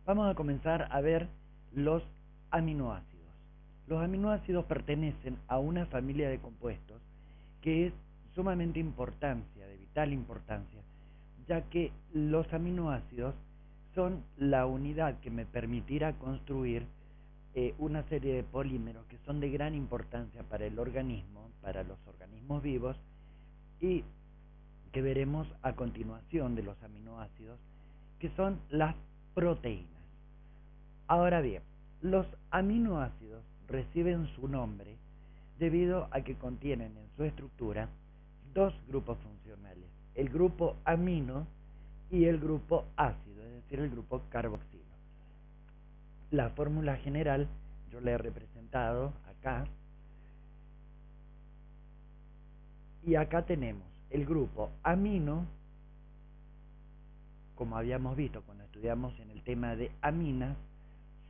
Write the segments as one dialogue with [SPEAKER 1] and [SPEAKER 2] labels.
[SPEAKER 1] Vamos a comenzar a ver los aminoácidos. Los aminoácidos pertenecen a una familia de compuestos que es sumamente importancia, de vital importancia, ya que los aminoácidos son la unidad que me permitirá construir una serie de polímeros que son de gran importancia para el organismo, para los organismos vivos, y que veremos a continuación de los aminoácidos, que son las proteínas. Ahora bien, los aminoácidos reciben su nombre debido a que contienen en su estructura dos grupos funcionales, el grupo amino y el grupo ácido, es decir, el grupo carboxilo. La fórmula general yo la he representado acá, y acá tenemos el grupo amino, como habíamos visto cuando estudiamos en el tema de aminas,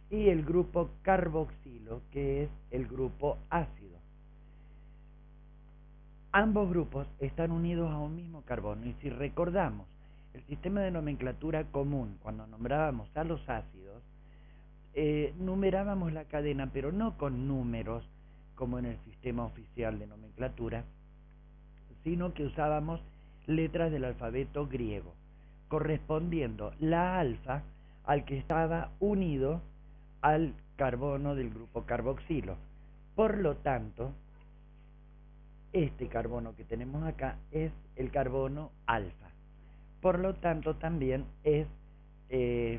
[SPEAKER 1] y el grupo carboxilo, que es el grupo ácido. Ambos grupos están unidos a un mismo carbono, y si recordamos el sistema de nomenclatura común, cuando nombrábamos a los ácidos, numerábamos la cadena, pero no con números como en el sistema oficial de nomenclatura, sino que usábamos letras del alfabeto griego, correspondiendo la alfa al que estaba unido al carbono del grupo carboxilo. Por lo tanto, este carbono que tenemos acá es el carbono alfa. Por lo tanto, también es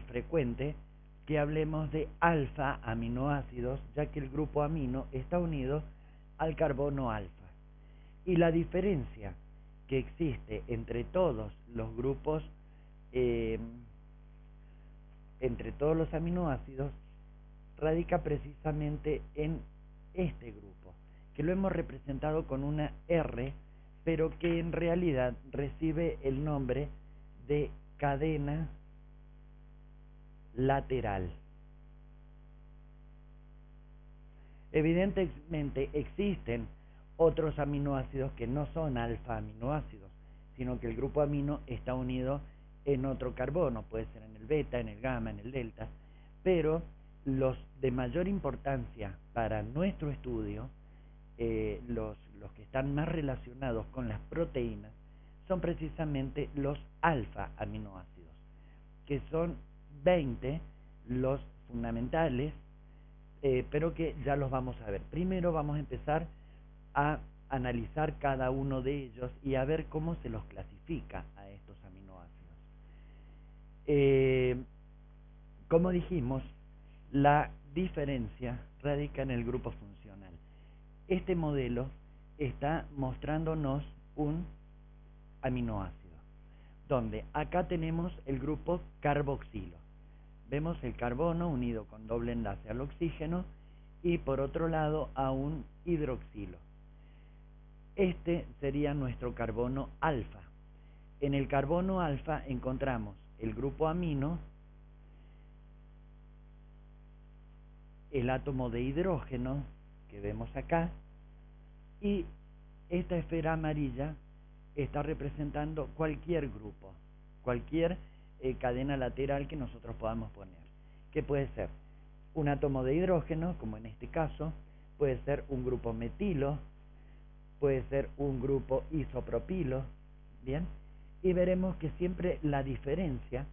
[SPEAKER 1] frecuente que hablemos de alfa aminoácidos, ya que el grupo amino está unido al carbono alfa. Y la diferencia que existe entre todos los grupos, entre todos los aminoácidos, radica precisamente en este grupo, que lo hemos representado con una R, pero que en realidad recibe el nombre de cadena lateral. Evidentemente existen otros aminoácidos que no son alfa aminoácidos, sino que el grupo amino está unido en otro carbono, puede ser en el beta, en el gamma, en el delta, pero los de mayor importancia para nuestro estudio, los que están más relacionados con las proteínas, son precisamente los alfa aminoácidos, que son 20 los fundamentales, pero que ya los vamos a ver. Primero vamos a empezar a analizar cada uno de ellos y a ver cómo se los clasifica a estos aminoácidos. Como dijimos, la diferencia radica en el grupo funcional. Este modelo está mostrándonos un aminoácido, donde acá tenemos el grupo carboxilo. Vemos el carbono unido con doble enlace al oxígeno y por otro lado a un hidroxilo. Este sería nuestro carbono alfa. En el carbono alfa encontramos el grupo amino, el átomo de hidrógeno que vemos acá, y esta esfera amarilla está representando cualquier grupo, cualquier cadena lateral que nosotros podamos poner, que puede ser un átomo de hidrógeno, como en este caso, puede ser un grupo metilo, puede ser un grupo isopropilo, ¿bien? Y veremos que siempre la diferencia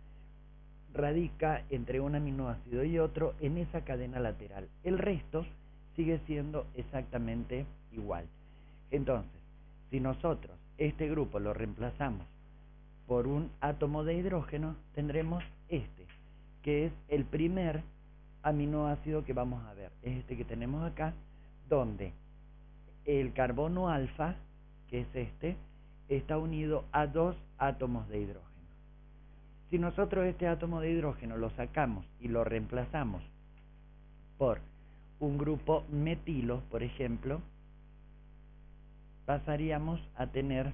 [SPEAKER 1] radica entre un aminoácido y otro en esa cadena lateral. El resto sigue siendo exactamente igual. Entonces, si nosotros este grupo lo reemplazamos por un átomo de hidrógeno, tendremos este, que es el primer aminoácido que vamos a ver. Es este que tenemos acá, donde el carbono alfa, que es este, está unido a dos átomos de hidrógeno. Si nosotros este átomo de hidrógeno lo sacamos y lo reemplazamos por un grupo metilo, por ejemplo, pasaríamos a tener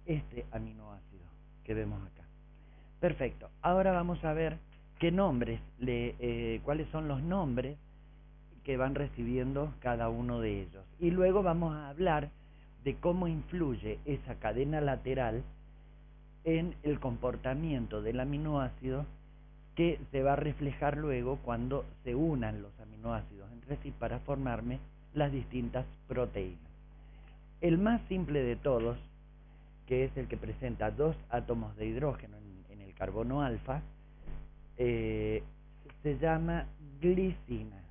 [SPEAKER 1] este aminoácido que vemos acá. Perfecto. Ahora vamos a ver qué nombres, cuáles son los nombres que van recibiendo cada uno de ellos. Y luego vamos a hablar de cómo influye esa cadena lateral en el comportamiento del aminoácido que se va a reflejar luego cuando se unan los aminoácidos entre sí para formarme las distintas proteínas. El más simple de todos, que es el que presenta dos átomos de hidrógeno en el carbono alfa, se llama glicina.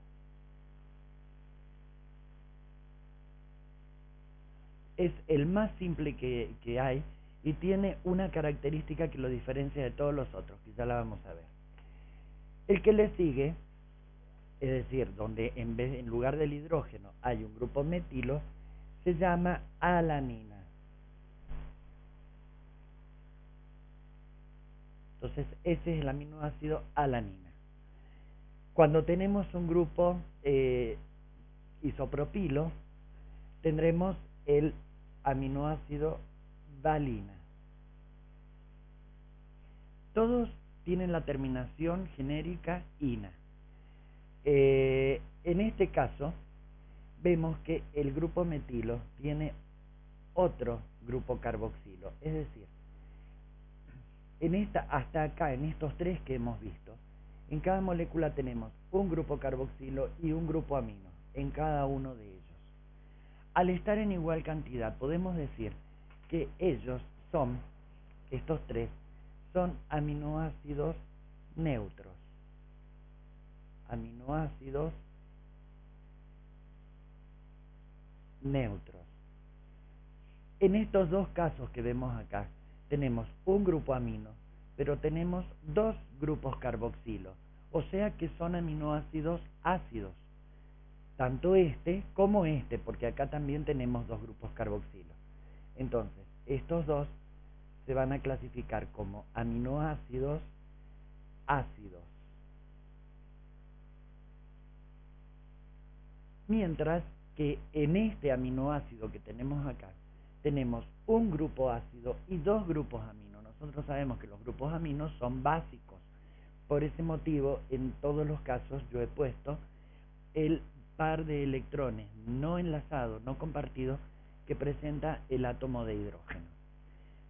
[SPEAKER 1] Es el más simple que hay y tiene una característica que lo diferencia de todos los otros, que ya la vamos a ver. El que le sigue, es decir, donde en lugar del hidrógeno hay un grupo metilo, se llama alanina. Entonces, ese es el aminoácido alanina. Cuando tenemos un grupo isopropilo, tendremos el aminoácido valina. Todos tienen la terminación genérica ina. En este caso, vemos que el grupo metilo tiene otro grupo carboxilo, es decir, hasta acá, en estos tres que hemos visto, en cada molécula tenemos un grupo carboxilo y un grupo amino, en cada uno de ellos. Al estar en igual cantidad, podemos decir que estos tres, son aminoácidos neutros. Aminoácidos neutros. En estos dos casos que vemos acá, tenemos un grupo amino, pero tenemos dos grupos carboxilo, o sea que son aminoácidos ácidos, tanto este como este, porque acá también tenemos dos grupos carboxilo. Entonces, estos dos se van a clasificar como aminoácidos ácidos. Mientras que en este aminoácido que tenemos acá, tenemos un grupo ácido y dos grupos aminos. Nosotros sabemos que los grupos aminos son básicos. Por ese motivo, en todos los casos yo he puesto el par de electrones no enlazado, no compartido, que presenta el átomo de hidrógeno.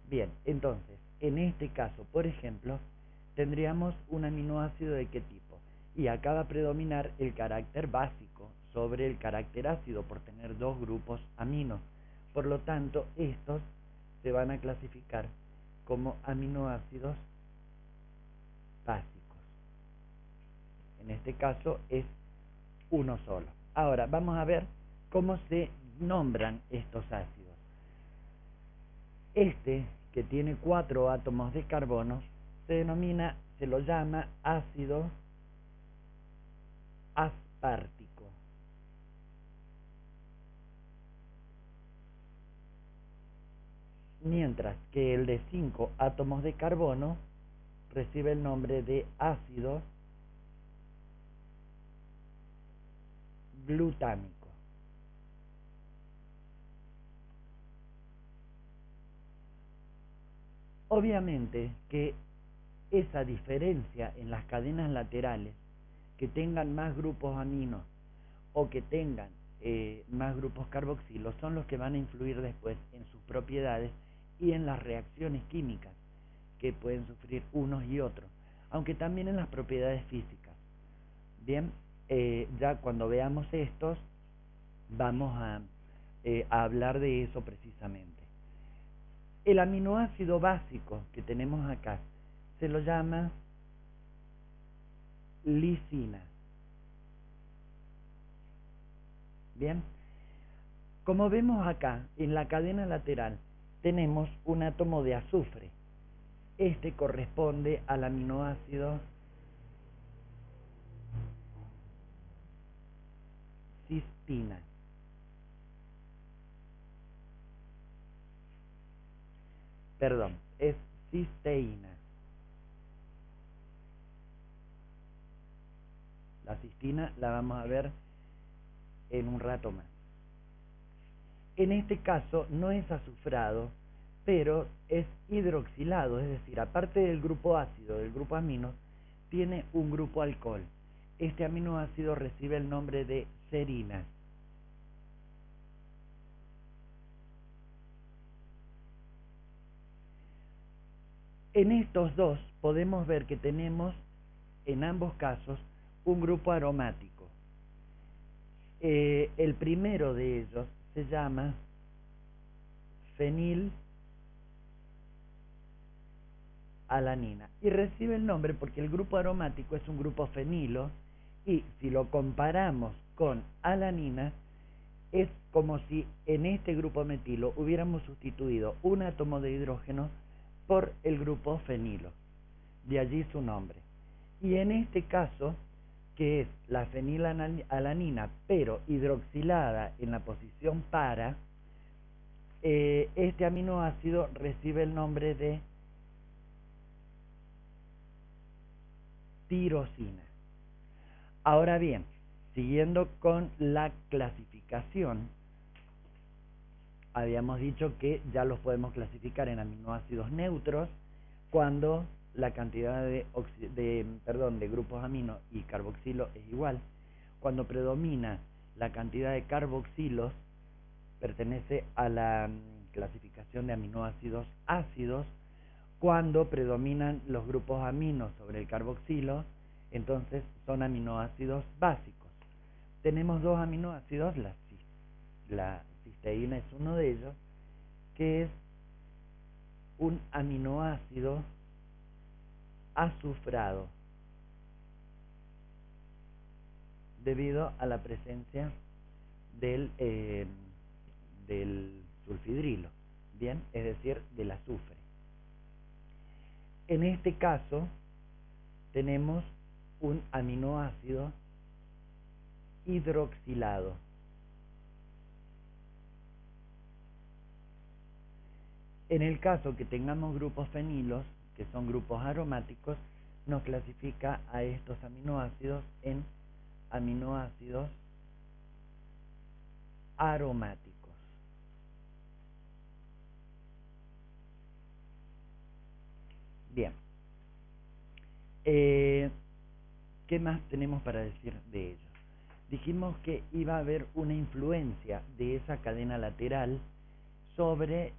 [SPEAKER 1] Bien, entonces, en este caso, por ejemplo, tendríamos un aminoácido de qué tipo. Y acá va a predominar el carácter básico sobre el carácter ácido por tener dos grupos aminos. Por lo tanto, estos se van a clasificar como aminoácidos básicos. En este caso es uno solo. Ahora, vamos a ver cómo se nombran estos ácidos. Este, que tiene 4 átomos de carbono, se lo llama ácido aspartico. Mientras que el de 5 átomos de carbono recibe el nombre de ácido glutámico. Obviamente que esa diferencia en las cadenas laterales, que tengan más grupos aminos o que tengan más grupos carboxilos, son los que van a influir después en sus propiedades y en las reacciones químicas que pueden sufrir unos y otros, aunque también en las propiedades físicas. Bien, ya cuando veamos estos, vamos a hablar de eso precisamente. El aminoácido básico que tenemos acá se lo llama lisina. Bien, como vemos acá, en la cadena lateral tenemos un átomo de azufre. Este corresponde al aminoácido cistina. Perdón, es cisteína. La cistina la vamos a ver en un rato más. En este caso no es azufrado, pero es hidroxilado, es decir, aparte del grupo ácido, del grupo amino, tiene un grupo alcohol. Este aminoácido recibe el nombre de serina. En estos dos podemos ver que tenemos en ambos casos un grupo aromático. El primero de ellos se llama fenilalanina y recibe el nombre porque el grupo aromático es un grupo fenilo y si lo comparamos con alanina es como si en este grupo metilo hubiéramos sustituido un átomo de hidrógeno por el grupo fenilo, de allí su nombre. Y en este caso, que es la fenilalanina pero hidroxilada en la posición para, este aminoácido recibe el nombre de tirosina. Ahora bien, siguiendo con la clasificación, habíamos dicho que ya los podemos clasificar en aminoácidos neutros cuando la cantidad de grupos amino y carboxilo es igual. Cuando predomina la cantidad de carboxilos, pertenece a la clasificación de aminoácidos ácidos. Cuando predominan los grupos amino sobre el carboxilo, entonces son aminoácidos básicos. Tenemos dos aminoácidos, la cisteína es uno de ellos, que es un aminoácido azufrado debido a la presencia del sulfidrilo, bien, es decir, del azufre. En este caso tenemos un aminoácido hidroxilado. En el caso que tengamos grupos fenilos, que son grupos aromáticos, nos clasifica a estos aminoácidos en aminoácidos aromáticos. Bien. ¿Qué más tenemos para decir de ellos? Dijimos que iba a haber una influencia de esa cadena lateral sobre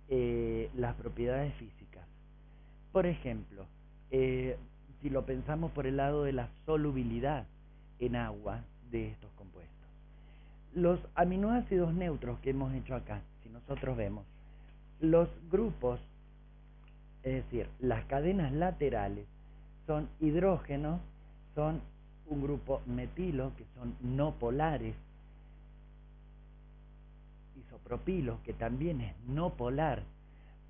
[SPEAKER 1] las propiedades físicas. Por ejemplo, si lo pensamos por el lado de la solubilidad en agua de estos compuestos. Los aminoácidos neutros que hemos hecho acá, si nosotros vemos, los grupos, es decir, las cadenas laterales, son hidrógenos, son un grupo metilo, que son no polares, isopropilo, que también es no polar.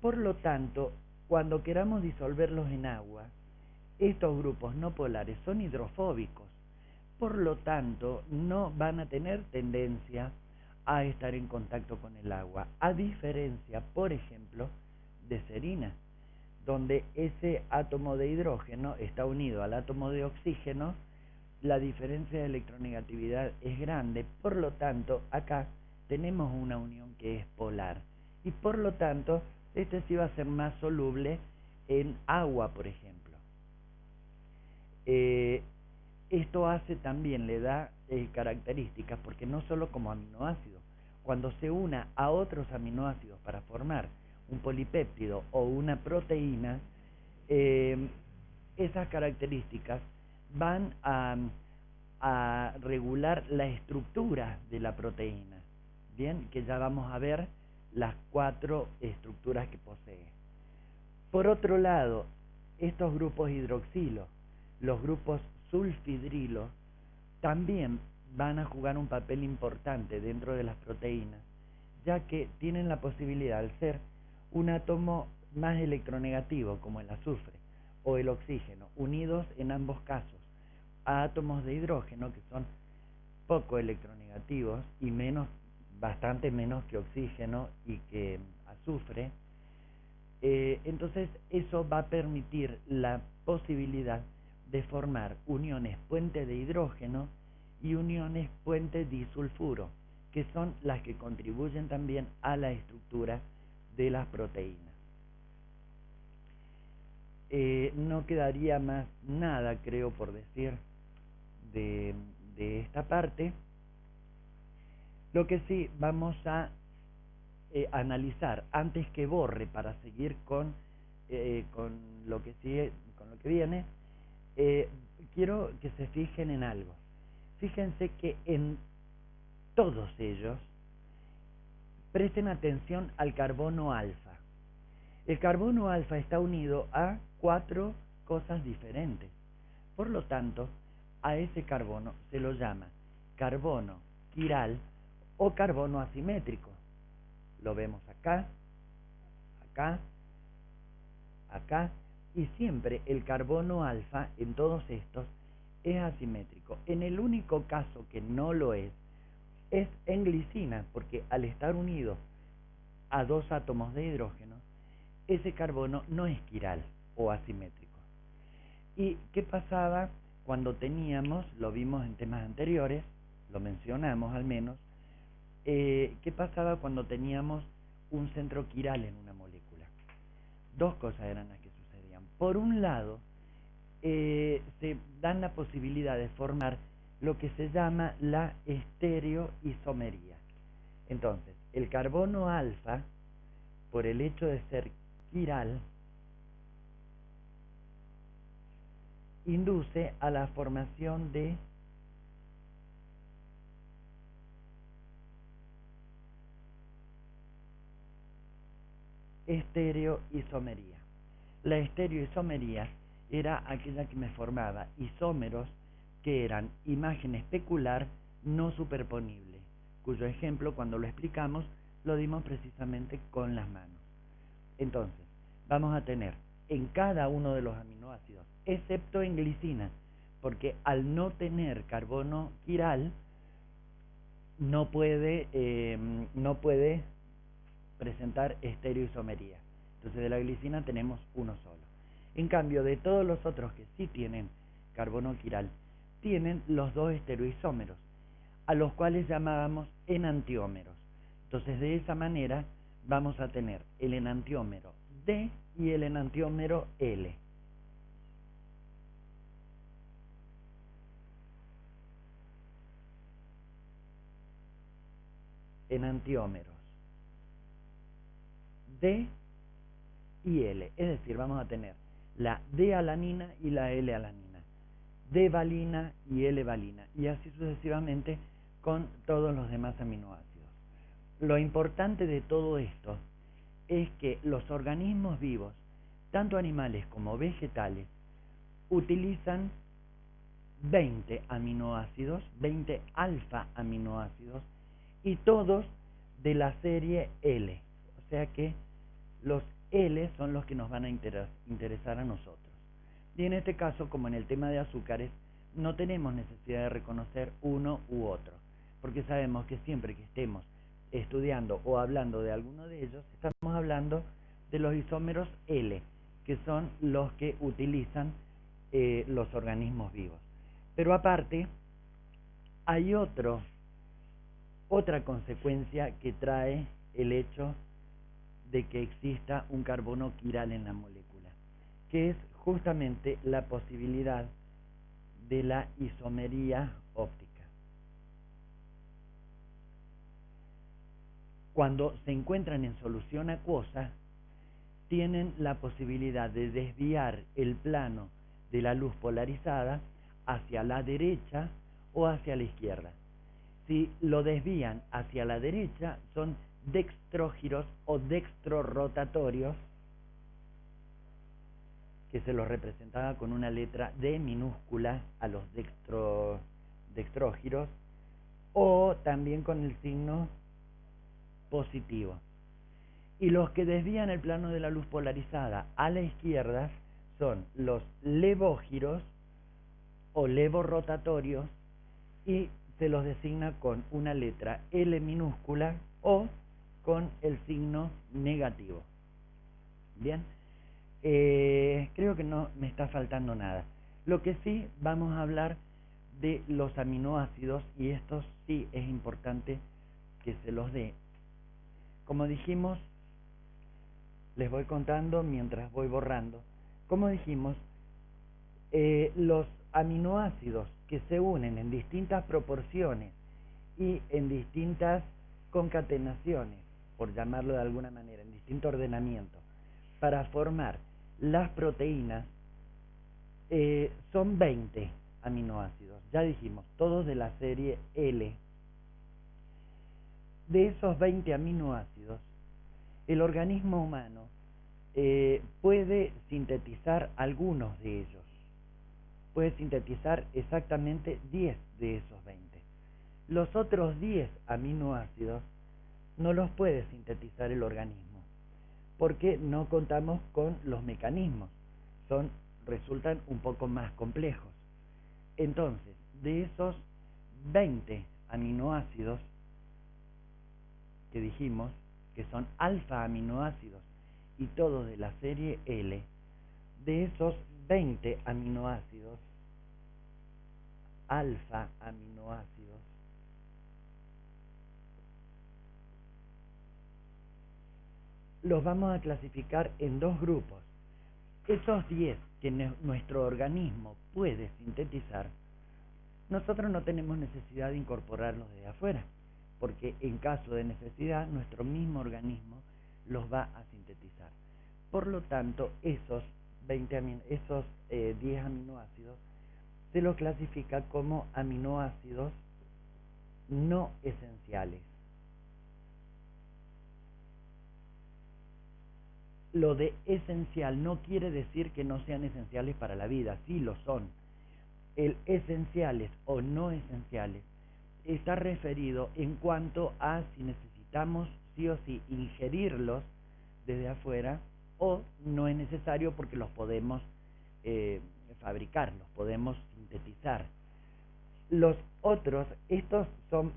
[SPEAKER 1] Por lo tanto, cuando queramos disolverlos en agua, estos grupos no polares son hidrofóbicos. Por lo tanto, no van a tener tendencia a estar en contacto con el agua, a diferencia, por ejemplo, de serina, donde ese átomo de hidrógeno está unido al átomo de oxígeno, la diferencia de electronegatividad es grande, por lo tanto, acá tenemos una unión que es polar, y por lo tanto, este sí va a ser más soluble en agua, por ejemplo. Esto hace también, le da características, porque no solo como aminoácido, cuando se una a otros aminoácidos para formar un polipéptido o una proteína, esas características van a regular la estructura de la proteína, bien, que ya vamos a ver las 4 estructuras que posee. Por otro lado, estos grupos hidroxilo, los grupos sulfidrilo, también van a jugar un papel importante dentro de las proteínas, ya que tienen la posibilidad, al ser un átomo más electronegativo como el azufre o el oxígeno, unidos en ambos casos a átomos de hidrógeno que son poco electronegativos y bastante menos que oxígeno y que azufre, entonces eso va a permitir la posibilidad de formar uniones puente de hidrógeno y uniones puente disulfuro, que son las que contribuyen también a la estructura de las proteínas. No quedaría más nada, creo, por decir de esta parte. Lo que sí vamos a analizar, antes que borre, para seguir con lo que sigue, con lo que viene, quiero que se fijen en algo. Fíjense que en todos ellos presten atención al carbono alfa. El carbono alfa está unido a 4 cosas diferentes. Por lo tanto, a ese carbono se lo llama carbono quiral o carbono asimétrico. Lo vemos acá, acá, acá, y siempre el carbono alfa en todos estos es asimétrico. En el único caso que no lo es en glicina, porque al estar unido a 2 átomos de hidrógeno, ese carbono no es quiral o asimétrico. ¿Y qué pasaba cuando teníamos, lo vimos en temas anteriores, lo mencionamos al menos, qué pasaba cuando teníamos un centro quiral en una molécula? 2 cosas eran las que sucedían. Por un lado, se dan la posibilidad de formar lo que se llama la estereoisomería. Entonces, el carbono alfa, por el hecho de ser quiral, induce a la formación de estereoisomería. La estereoisomería era aquella que me formaba isómeros que eran imagen especular no superponible, cuyo ejemplo cuando lo explicamos lo dimos precisamente con las manos. Entonces, vamos a tener en cada uno de los aminoácidos, excepto en glicina, porque al no tener carbono quiral, no puede presentar estereoisomería. Entonces de la glicina tenemos uno solo. En cambio, de todos los otros que sí tienen carbono quiral, tienen los 2 estereoisómeros, a los cuales llamábamos enantiómeros. Entonces de esa manera vamos a tener el enantiómero D y el enantiómero L. Enantiómeros D y L, es decir, vamos a tener la D-alanina y la L-alanina, D-valina y L-valina, y así sucesivamente con todos los demás aminoácidos. Lo importante de todo esto es que los organismos vivos, tanto animales como vegetales, utilizan 20 aminoácidos, 20 alfa aminoácidos, y todos de la serie L. O sea que los L son los que nos van a interesar a nosotros. Y en este caso, como en el tema de azúcares, no tenemos necesidad de reconocer uno u otro, porque sabemos que siempre que estemos estudiando o hablando de alguno de ellos, estamos hablando de los isómeros L, que son los que utilizan los organismos vivos. Pero aparte, hay otra consecuencia que trae el hecho de que exista un carbono quiral en la molécula, que es justamente la posibilidad de la isomería óptica. Cuando se encuentran en solución acuosa, tienen la posibilidad de desviar el plano de la luz polarizada hacia la derecha o hacia la izquierda. Si lo desvían hacia la derecha, son dextrógiros o dextrorotatorios, que se los representaba con una letra D minúscula a los dextrógiros, o también con el signo positivo. Y los que desvían el plano de la luz polarizada a la izquierda son los levógiros o levorotatorios, y se los designa con una letra L minúscula o con el signo negativo. Bien, creo que no me está faltando nada. Lo que sí, vamos a hablar de los aminoácidos, y estos sí es importante que se los dé. Como dijimos, les voy contando mientras voy borrando. Como dijimos, los aminoácidos que se unen en distintas proporciones y en distintas concatenaciones, por llamarlo de alguna manera, en distinto ordenamiento, para formar Las proteínas son 20 aminoácidos, ya dijimos, todos de la serie L. De esos 20 aminoácidos, el organismo humano puede sintetizar algunos de ellos. Puede sintetizar exactamente 10 de esos 20. Los otros 10 aminoácidos no los puede sintetizar el organismo, porque no contamos con los mecanismos, resultan un poco más complejos. Entonces, de esos 20 aminoácidos que dijimos, que son alfa aminoácidos y todos de la serie L, de esos 20 aminoácidos, alfa aminoácidos, los vamos a clasificar en dos grupos. Esos 10 que nuestro organismo puede sintetizar, nosotros no tenemos necesidad de incorporarlos desde afuera, porque en caso de necesidad, nuestro mismo organismo los va a sintetizar. Por lo tanto, esos 10 aminoácidos se los clasifica como aminoácidos no esenciales. Lo de esencial no quiere decir que no sean esenciales para la vida, sí lo son. El esenciales o no esenciales está referido en cuanto a si necesitamos sí o sí ingerirlos desde afuera, o no es necesario porque los podemos fabricar, los podemos sintetizar. Los otros, estos son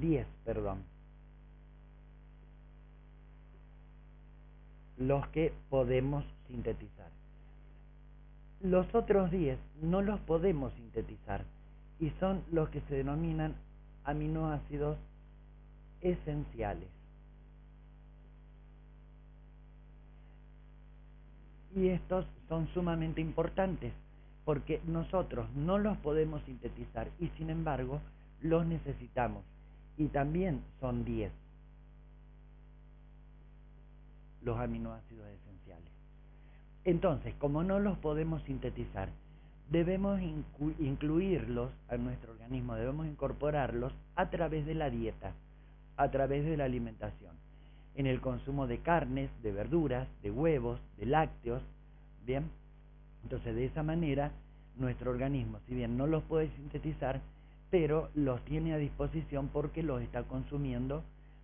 [SPEAKER 1] 10, los que podemos sintetizar. Los otros 10 no los podemos sintetizar y son los que se denominan aminoácidos esenciales. Y estos son sumamente importantes porque nosotros no los podemos sintetizar y sin embargo los necesitamos. Y también son 10 los aminoácidos esenciales. Entonces, como no los podemos sintetizar, debemos incluirlos a nuestro organismo, debemos incorporarlos a través de la dieta, a través de la alimentación, en el consumo de carnes, de verduras, de huevos, de lácteos, ¿bien? Entonces, de esa manera, nuestro organismo, si bien no los puede sintetizar, pero los tiene a disposición porque los está consumiendo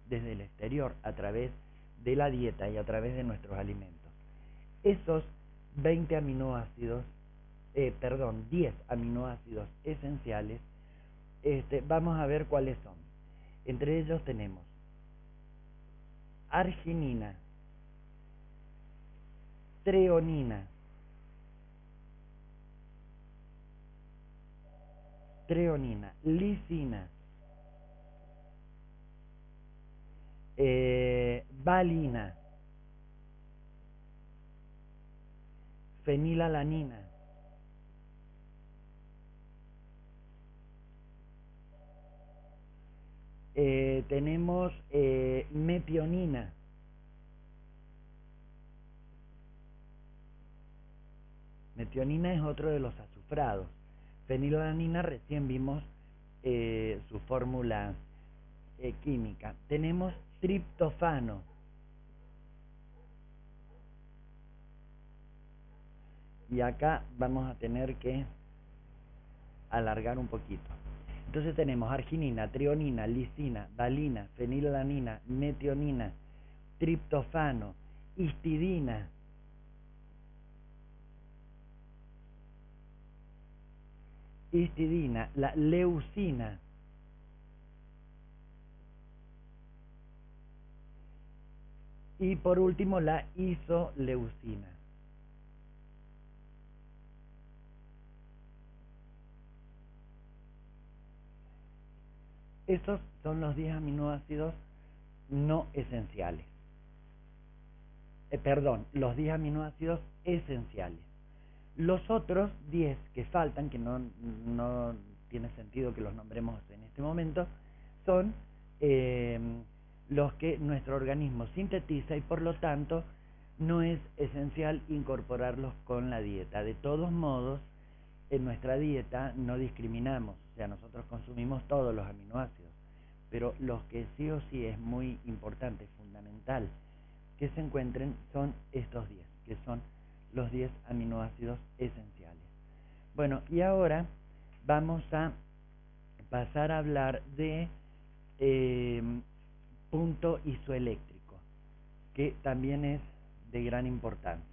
[SPEAKER 1] desde el exterior, a través de la dieta y a través de nuestros alimentos. Esos 10 aminoácidos esenciales, vamos a ver cuáles son. Entre ellos tenemos arginina, treonina, lisina, valina, fenilalanina, tenemos metionina, metionina es otro de los azufrados. Fenilalanina recién vimos su fórmula química. Tenemos triptofano, y acá vamos a tener que alargar un poquito. Entonces tenemos arginina, treonina, lisina, valina, fenilalanina, metionina, triptofano, histidina, la leucina, y por último la isoleucina. Estos son los 10 aminoácidos no esenciales. Los 10 aminoácidos esenciales. Los otros 10 que faltan, que no tiene sentido que los nombremos en este momento, son los que nuestro organismo sintetiza y por lo tanto no es esencial incorporarlos con la dieta. De todos modos, en nuestra dieta no discriminamos, o sea, nosotros consumimos todos los aminoácidos, pero los que sí o sí es muy importante, fundamental, que se encuentren son estos 10, que son los 10 aminoácidos esenciales. Bueno, y ahora vamos a pasar a hablar de punto isoeléctrico, que también es de gran importancia.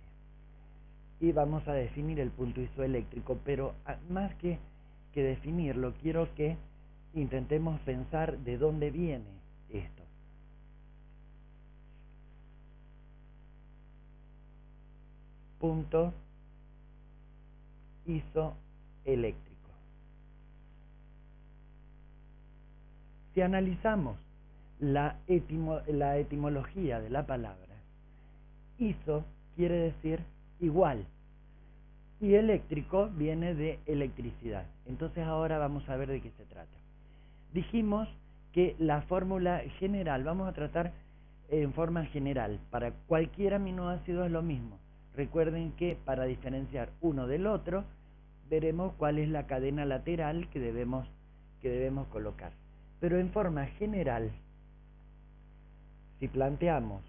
[SPEAKER 1] Y vamos a definir el punto isoeléctrico, pero más que definirlo, quiero que intentemos pensar de dónde viene esto. Punto isoeléctrico. Si analizamos la etimología de la palabra, iso quiere decir igual y eléctrico viene de electricidad. Entonces ahora vamos a ver de qué se trata. Dijimos que la fórmula general, vamos a tratar en forma general, para cualquier aminoácido es lo mismo. Recuerden que para diferenciar uno del otro, veremos cuál es la cadena lateral que debemos colocar. Pero en forma general, si planteamos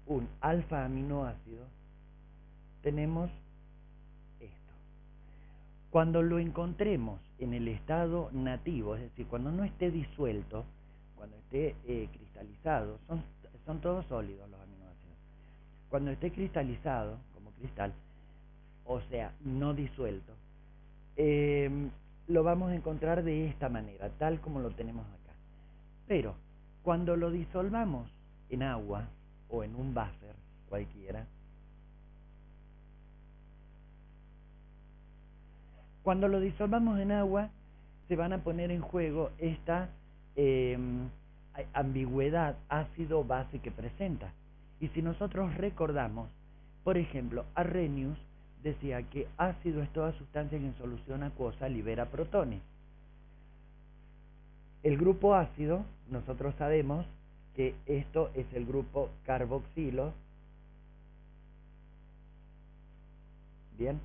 [SPEAKER 1] un alfa aminoácido, tenemos esto. Cuando lo encontremos en el estado nativo, es decir, cuando no esté disuelto, cuando esté cristalizado, son todos sólidos los aminoácidos. Cuando esté cristalizado, como cristal, o sea, no disuelto, lo vamos a encontrar de esta manera, tal como lo tenemos acá. Pero cuando lo disolvamos en agua o en un buffer cualquiera, cuando lo disolvamos en agua, se van a poner en juego esta ambigüedad ácido-base que presenta. Y si nosotros recordamos, por ejemplo, Arrhenius decía que ácido es toda sustancia que en solución acuosa libera protones. El grupo ácido, nosotros sabemos que esto es el grupo carboxilo. Bien,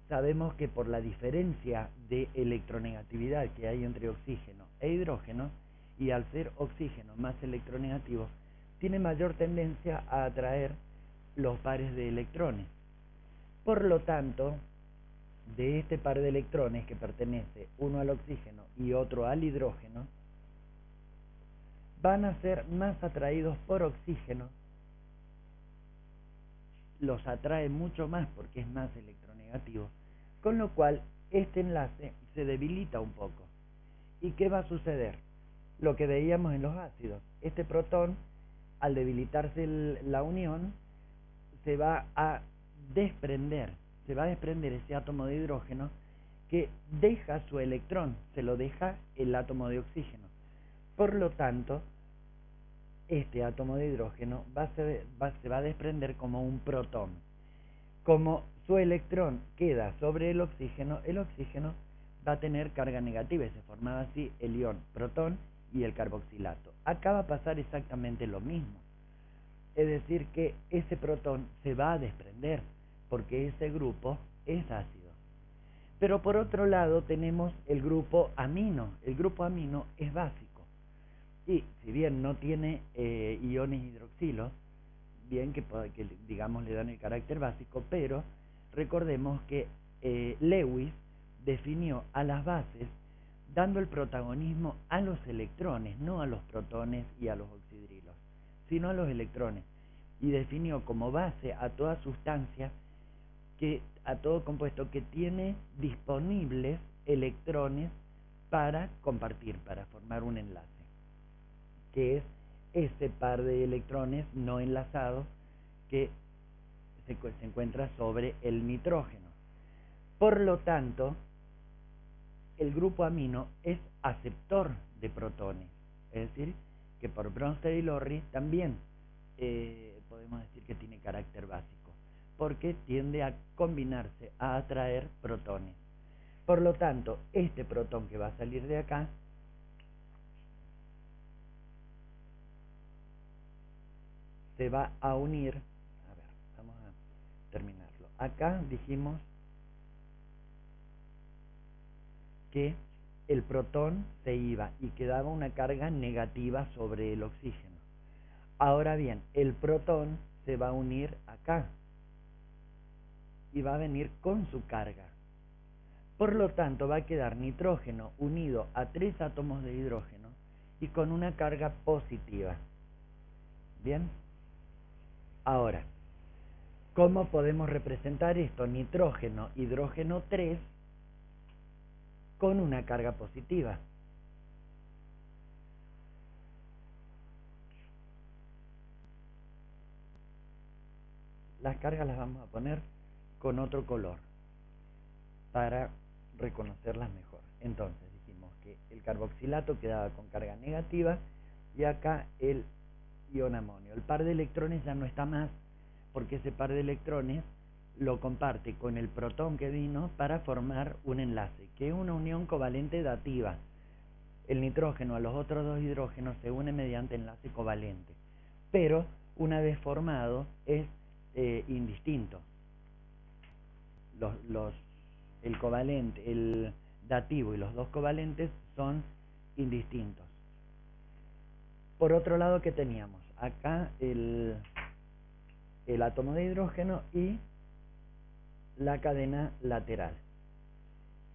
[SPEAKER 1] sabemos que por la diferencia de electronegatividad que hay entre oxígeno e hidrógeno, y al ser oxígeno más electronegativo, tiene mayor tendencia a atraer los pares de electrones. Por lo tanto, de este par de electrones que pertenece uno al oxígeno y otro al hidrógeno, van a ser más atraídos por oxígeno, los atrae mucho más porque es más electronegativo, con lo cual este enlace se debilita un poco. ¿Y qué va a suceder? Lo que veíamos en los ácidos. Este protón, al debilitarse la unión, se va a desprender ese átomo de hidrógeno que deja su electrón, se lo deja el átomo de oxígeno. Por lo tanto, este átomo de hidrógeno se va a desprender como un protón. Como su electrón queda sobre el oxígeno va a tener carga negativa y se formaba así el ion protón y el carboxilato. Acá va a pasar exactamente lo mismo. Es decir, que ese protón se va a desprender porque ese grupo es ácido. Pero por otro lado tenemos el grupo amino. El grupo amino es básico. Y si bien no tiene iones hidroxilo, bien que digamos le dan el carácter básico, pero recordemos que Lewis definió a las bases dando el protagonismo a los electrones, no a los protones y a los oxidrilos, sino a los electrones, y definió como base a toda sustancia, a todo compuesto que tiene disponibles electrones para compartir, para formar un enlace, que es ese par de electrones no enlazados que se encuentra sobre el nitrógeno. Por lo tanto, el grupo amino es aceptor de protones, es decir, que por Bronsted y Lorry también podemos decir que tiene carácter básico, porque tiende a combinarse, a atraer protones. Por lo tanto, este protón que va a salir de acá se va a unir, a ver, vamos a terminarlo. Acá dijimos que el protón se iba y quedaba una carga negativa sobre el oxígeno. Ahora bien, el protón se va a unir acá y va a venir con su carga. Por lo tanto, va a quedar nitrógeno unido a 3 átomos de hidrógeno y con una carga positiva. Bien. Ahora, ¿cómo podemos representar esto? Nitrógeno, hidrógeno 3 con una carga positiva. Las cargas las vamos a poner con otro color para reconocerlas mejor. Entonces dijimos que el carboxilato quedaba con carga negativa y acá el ion amonio. El par de electrones ya no está más porque ese par de electrones lo comparte con el protón que vino para formar un enlace, que es una unión covalente dativa. El nitrógeno a los otros dos hidrógenos se une mediante enlace covalente, pero una vez formado es indistinto. El covalente, el dativo y los dos covalentes son indistintos. Por otro lado, ¿qué teníamos? Acá el átomo de hidrógeno y la cadena lateral.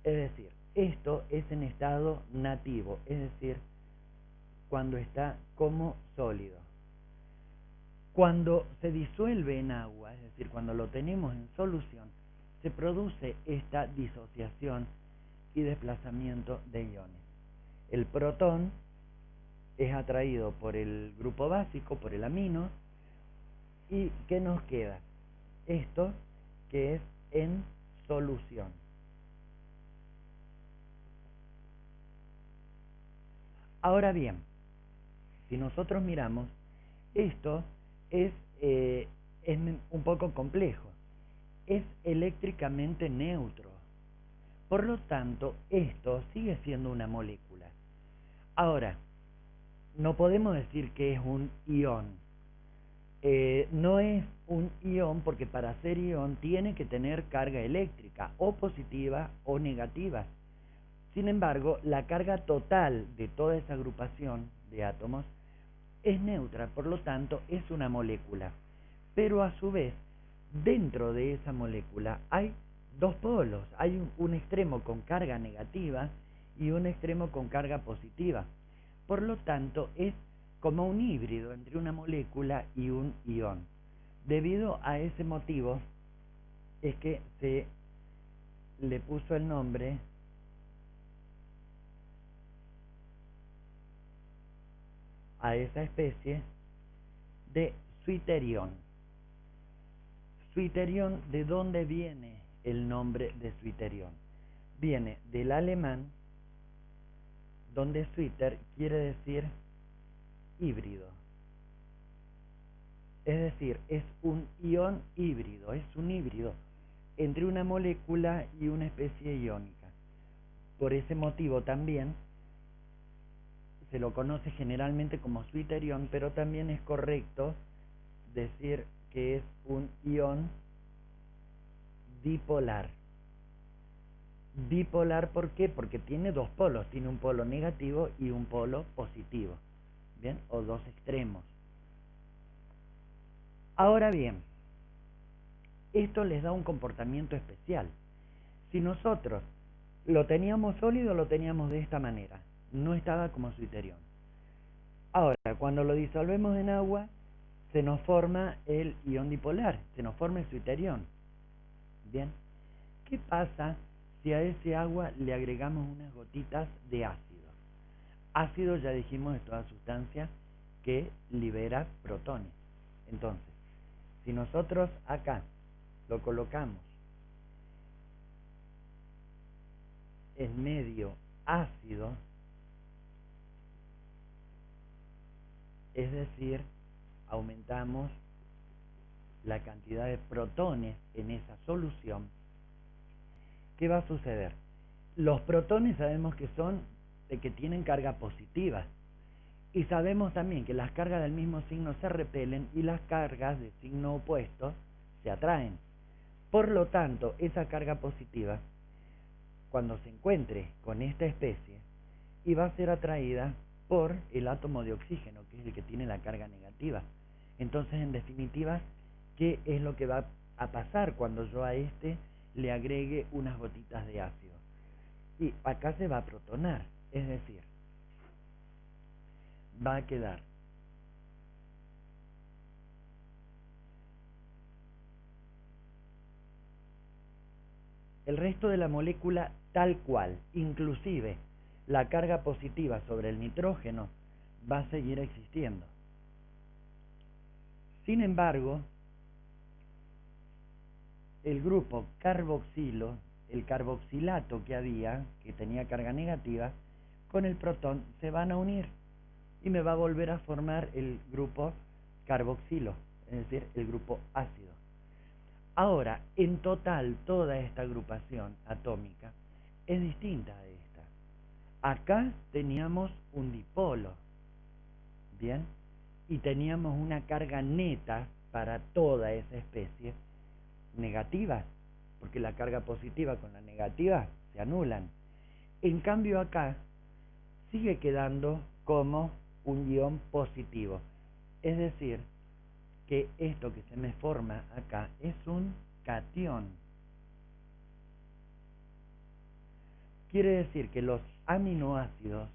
[SPEAKER 1] Es decir, esto es en estado nativo, es decir, cuando está como sólido. Cuando se disuelve en agua, es decir, cuando lo tenemos en solución, se produce esta disociación y desplazamiento de iones. El protón es atraído por el grupo básico, por el amino, y ¿qué nos queda? Esto que es en solución. Ahora bien, si nosotros miramos, esto es un poco complejo. Es eléctricamente neutro. Por lo tanto, esto sigue siendo una molécula. Ahora, no podemos decir que es un ion. No es un ion porque para ser ion tiene que tener carga eléctrica, o positiva o negativa. Sin embargo, la carga total de toda esa agrupación de átomos es neutra, por lo tanto es una molécula. Pero a su vez, dentro de esa molécula hay dos polos, hay un extremo con carga negativa y un extremo con carga positiva. Por lo tanto, es como un híbrido entre una molécula y un ion. Debido a ese motivo es que se le puso el nombre a esa especie de zwitterion. Zwitterion, ¿de dónde viene el nombre de zwitterion? Viene del alemán, donde Zwitter quiere decir híbrido. Es decir, es un ion híbrido, es un híbrido entre una molécula y una especie iónica. Por ese motivo también se lo conoce generalmente como zwitterion, pero también es correcto decir que es un ion dipolar. Dipolar, ¿por qué? Porque tiene dos polos, tiene un polo negativo y un polo positivo, ¿bien? O dos extremos. Ahora bien, esto les da un comportamiento especial. Si nosotros lo teníamos sólido, lo teníamos de esta manera, no estaba como zwitterion. Ahora, cuando lo disolvemos en agua, se nos forma el ion dipolar, se nos forma el zwitterion. Bien, ¿qué pasa si a ese agua le agregamos unas gotitas de ácido? Ácido, ya dijimos, es toda sustancia que libera protones. Entonces, si nosotros acá lo colocamos en medio ácido, es decir, aumentamos la cantidad de protones en esa solución, ¿qué va a suceder? Los protones sabemos que son de que tienen carga positiva Y sabemos también que las cargas del mismo signo se repelen y las cargas de signo opuesto se atraen. Por lo tanto, esa carga positiva, cuando se encuentre con esta especie, iba a ser atraída por el átomo de oxígeno, que es el que tiene la carga negativa. Entonces, en definitiva, ¿qué es lo que va a pasar cuando yo a este le agregue unas gotitas de ácido? Y acá se va a protonar, es decir, va a quedar el resto de la molécula tal cual, inclusive la carga positiva sobre el nitrógeno va a seguir existiendo. Sin embargo, el grupo carboxilo, el carboxilato que había, que tenía carga negativa, con el protón se van a unir y me va a volver a formar el grupo carboxilo, es decir, el grupo ácido. Ahora, en total, toda esta agrupación atómica es distinta de esta. Acá teníamos un dipolo, ¿bien? Y teníamos una carga neta para toda esa especie negativa, porque la carga positiva con la negativa se anulan. En cambio acá sigue quedando como un ion positivo, es decir, que esto que se me forma acá es un catión. Quiere decir que los aminoácidos,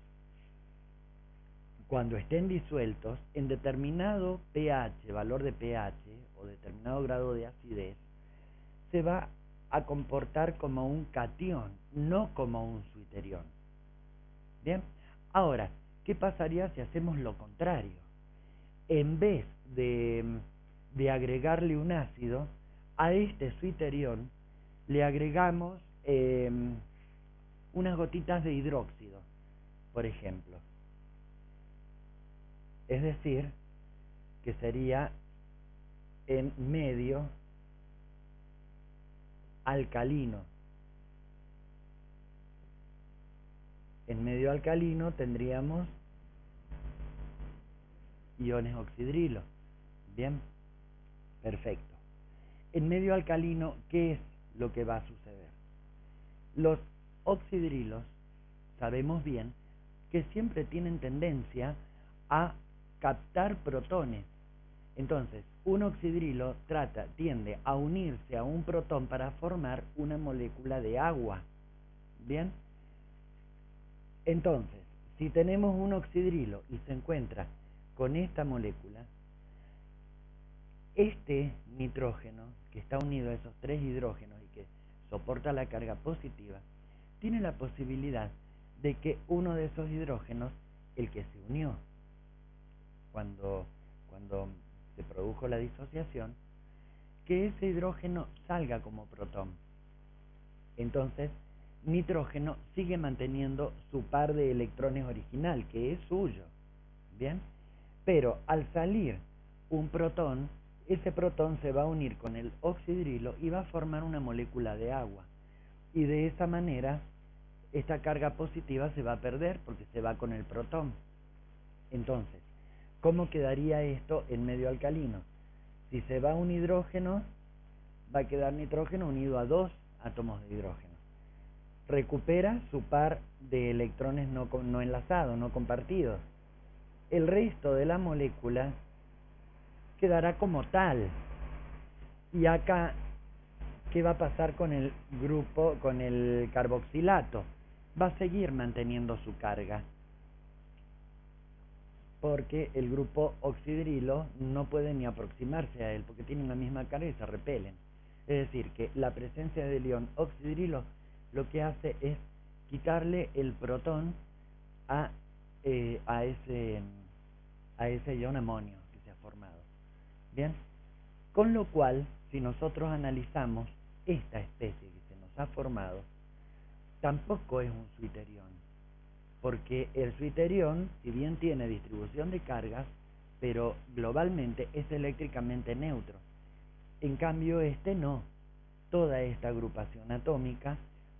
[SPEAKER 1] cuando estén disueltos, en determinado pH, valor de pH o determinado grado de acidez, se va a comportar como un catión, no como un suiterión. Bien, ahora, ¿qué pasaría si hacemos lo contrario? En vez de agregarle un ácido, a este suiterión le agregamos unas gotitas de hidróxido, por ejemplo. Es decir, que sería en medio alcalino. En medio alcalino tendríamos iones oxidrilo. Bien, perfecto. En medio alcalino, ¿qué es lo que va a suceder? Los oxidrilos, sabemos bien, que siempre tienen tendencia a captar protones. Entonces, un oxidrilo tiende a unirse a un protón para formar una molécula de agua. Bien, entonces, si tenemos un oxidrilo y se encuentra con esta molécula, este nitrógeno, que está unido a esos tres hidrógenos y que soporta la carga positiva, tiene la posibilidad de que uno de esos hidrógenos, el que se unió cuando se produjo la disociación, que ese hidrógeno salga como protón. Entonces, nitrógeno sigue manteniendo su par de electrones original, que es suyo. ¿Bien? Pero al salir un protón, ese protón se va a unir con el oxidrilo y va a formar una molécula de agua. Y de esa manera, esta carga positiva se va a perder porque se va con el protón. Entonces, ¿cómo quedaría esto en medio alcalino? Si se va un hidrógeno, va a quedar nitrógeno unido a dos átomos de hidrógeno. Recupera su par de electrones no enlazados, no compartidos. El resto de la molécula quedará como tal. Y acá, ¿qué va a pasar con el grupo, con el carboxilato? Va a seguir manteniendo su carga, porque el grupo oxidrilo no puede ni aproximarse a él, porque tienen la misma carga y se repelen. Es decir, que la presencia del ion oxidrilo lo que hace es quitarle el protón a ese ion amonio que se ha formado. Bien, con lo cual, si nosotros analizamos esta especie que se nos ha formado, tampoco es un suiterión, porque el suiterión, si bien tiene distribución de cargas, pero globalmente es eléctricamente neutro. En cambio, este no. Toda esta agrupación atómica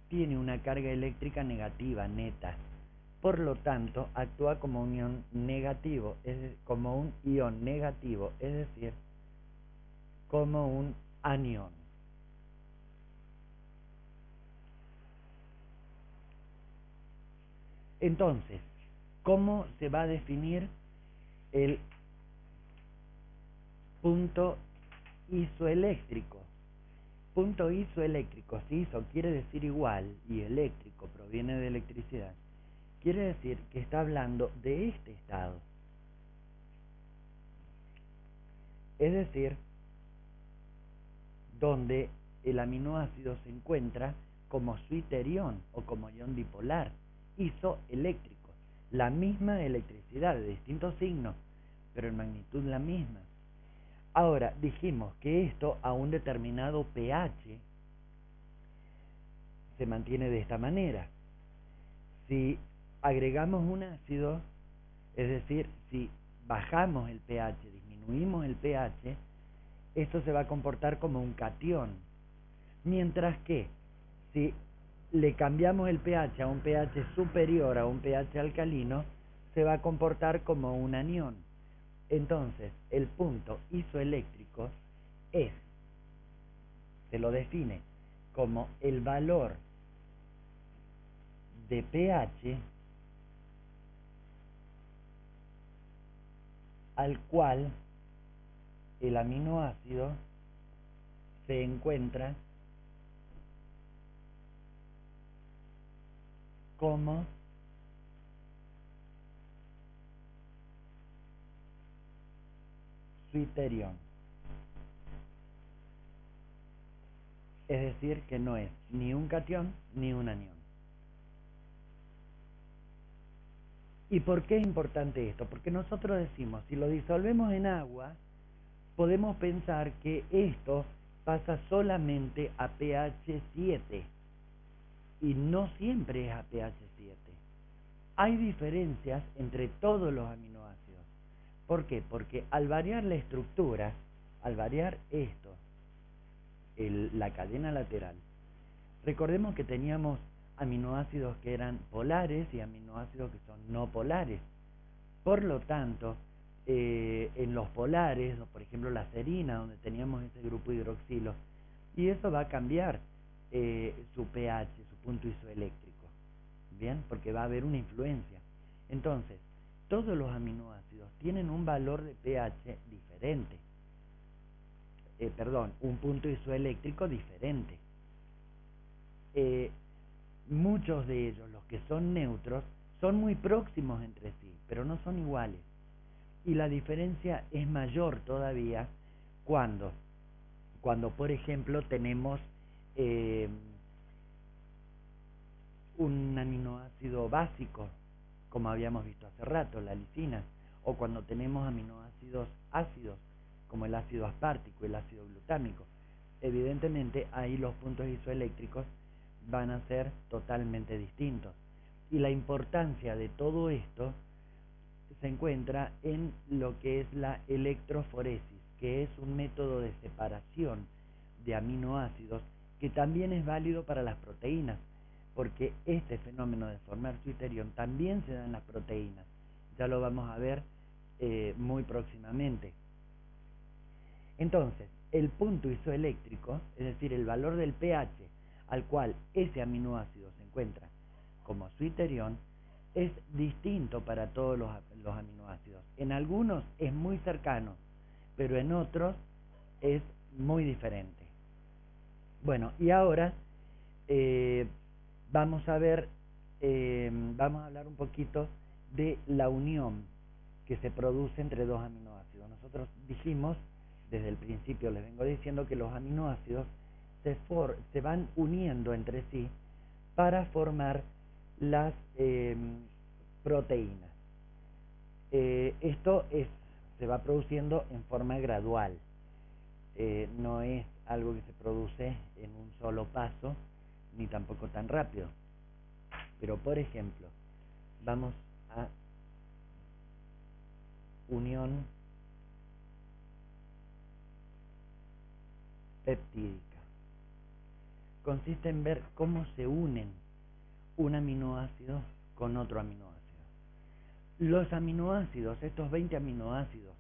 [SPEAKER 1] tiene una carga eléctrica negativa, neta. por lo tanto actúa como un ion negativo, como un ion negativo, es decir, como un anión. Entonces, ¿cómo se va a definir el punto isoeléctrico? Punto isoeléctrico, si iso quiere decir igual y eléctrico proviene de electricidad, quiere decir que está hablando de este estado. Es decir, donde el aminoácido se encuentra como suiterión o como ion dipolar, isoeléctrico, la misma electricidad de distintos signos, pero en magnitud la misma. Ahora, dijimos que esto a un determinado pH se mantiene de esta manera. Si agregamos un ácido, es decir, si bajamos el pH, disminuimos el pH, esto se va a comportar como un catión. Mientras que si le cambiamos el pH a un pH superior a un pH alcalino, se va a comportar como un anión. Entonces, el punto isoeléctrico se lo define como el valor de pH al cual el aminoácido se encuentra como suiterión. Es decir, que no es ni un catión ni un anión. ¿Y por qué es importante esto? Porque nosotros decimos, si lo disolvemos en agua, podemos pensar que esto pasa solamente a pH 7 y no siempre es a pH 7. Hay diferencias entre todos los aminoácidos. ¿Por qué? Porque al variar la estructura, al variar esto, la cadena lateral, recordemos que teníamos aminoácidos que eran polares y aminoácidos que son no polares. Por lo tanto, en los polares, por ejemplo la serina, donde teníamos ese grupo hidroxilo, y eso va a cambiar su pH, su punto isoeléctrico, ¿bien? Porque va a haber una influencia. Entonces, todos los aminoácidos tienen un valor de pH diferente, un punto isoeléctrico diferente. Muchos de ellos, los que son neutros, son muy próximos entre sí, pero no son iguales. Y la diferencia es mayor todavía cuando por ejemplo, tenemos un aminoácido básico, como habíamos visto hace rato, la lisina, o cuando tenemos aminoácidos ácidos, como el ácido aspartico y el ácido glutámico. Evidentemente, ahí los puntos isoeléctricos van a ser totalmente distintos. Y la importancia de todo esto se encuentra en lo que es la electroforesis, que es un método de separación de aminoácidos que también es válido para las proteínas, porque este fenómeno de formar suiterión también se da en las proteínas. Ya lo vamos a ver muy próximamente. Entonces, el punto isoeléctrico, es decir, el valor del pH al cual ese aminoácido se encuentra como suiterión, es distinto para todos los aminoácidos. En algunos es muy cercano, pero en otros es muy diferente. Bueno, y ahora vamos a hablar un poquito de la unión que se produce entre dos aminoácidos. Nosotros dijimos, desde el principio les vengo diciendo que los aminoácidos se van uniendo entre sí para formar las proteínas. Esto se va produciendo en forma gradual, no es algo que se produce en un solo paso, ni tampoco tan rápido. Pero por ejemplo, vamos a unión peptídica. Consiste en ver cómo se unen un aminoácido con otro aminoácido. Los aminoácidos, estos 20 aminoácidos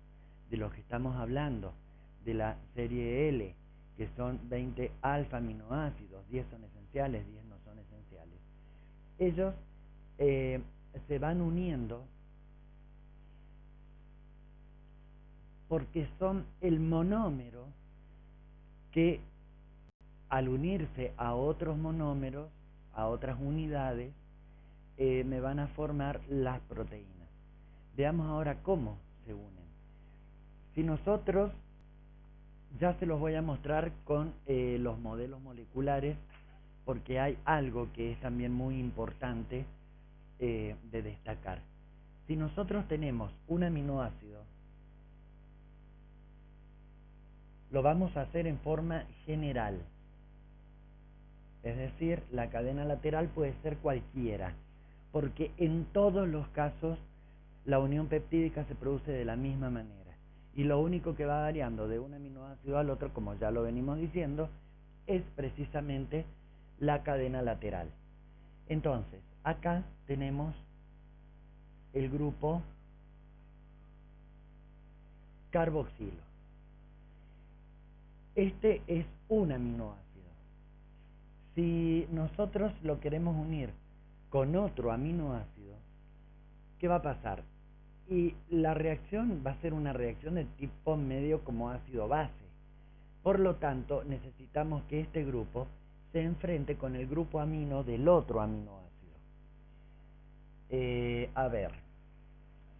[SPEAKER 1] de los que estamos hablando, de la serie L, que son 20 alfa aminoácidos, 10 son esenciales, 10 no son esenciales, ellos se van uniendo porque son el monómero que al unirse a otros monómeros, a otras unidades, me van a formar las proteínas. Veamos ahora cómo se unen. Si nosotros, ya se los voy a mostrar con los modelos moleculares, porque hay algo que es también muy importante de destacar. Si nosotros tenemos un aminoácido, lo vamos a hacer en forma general. Es decir, la cadena lateral puede ser cualquiera, porque en todos los casos la unión peptídica se produce de la misma manera. Y lo único que va variando de un aminoácido al otro, como ya lo venimos diciendo, es precisamente la cadena lateral. Entonces, acá tenemos el grupo carboxilo. Este es un aminoácido. Si nosotros lo queremos unir con otro aminoácido, ¿qué va a pasar? Y la reacción va a ser una reacción de tipo medio como ácido-base. Por lo tanto, necesitamos que este grupo se enfrente con el grupo amino del otro aminoácido. A ver,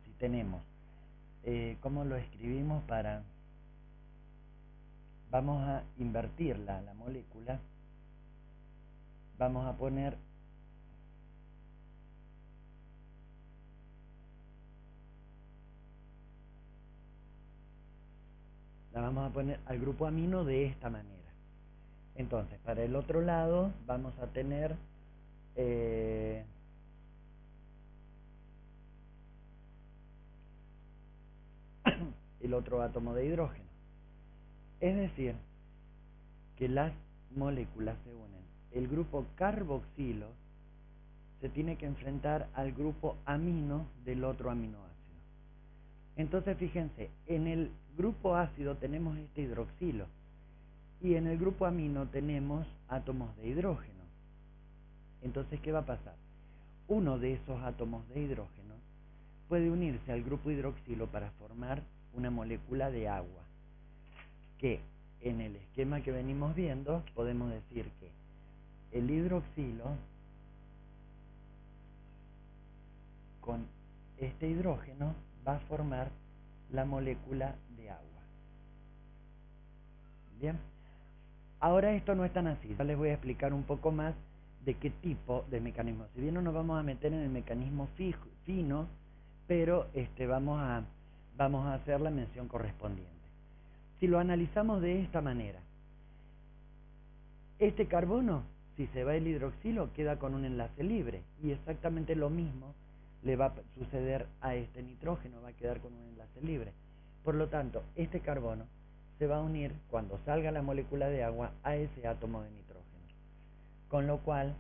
[SPEAKER 1] si tenemos, ¿cómo lo escribimos para...? Vamos a invertir la molécula. Vamos a poner al grupo amino de esta manera. Entonces, para el otro lado vamos a tener el otro átomo de hidrógeno. Es decir, que las moléculas se unen. El grupo carboxilo se tiene que enfrentar al grupo amino del otro aminoácido. Entonces, fíjense, en el grupo ácido tenemos este hidroxilo y en el grupo amino tenemos átomos de hidrógeno. Entonces, ¿qué va a pasar? Uno de esos átomos de hidrógeno puede unirse al grupo hidroxilo para formar una molécula de agua, que en el esquema que venimos viendo podemos decir que el hidroxilo con este hidrógeno va a formar la molécula de agua. Bien, ahora esto no es tan así. Ya les voy a explicar un poco más de qué tipo de mecanismo. Si bien no nos vamos a meter en el mecanismo fino, pero vamos a hacer la mención correspondiente. Si lo analizamos de esta manera, este carbono, si se va el hidroxilo, queda con un enlace libre, y exactamente lo mismo le va a suceder a este nitrógeno, va a quedar con un enlace libre. Por lo tanto, este carbono se va a unir, cuando salga la molécula de agua, a ese átomo de nitrógeno. Con lo cual,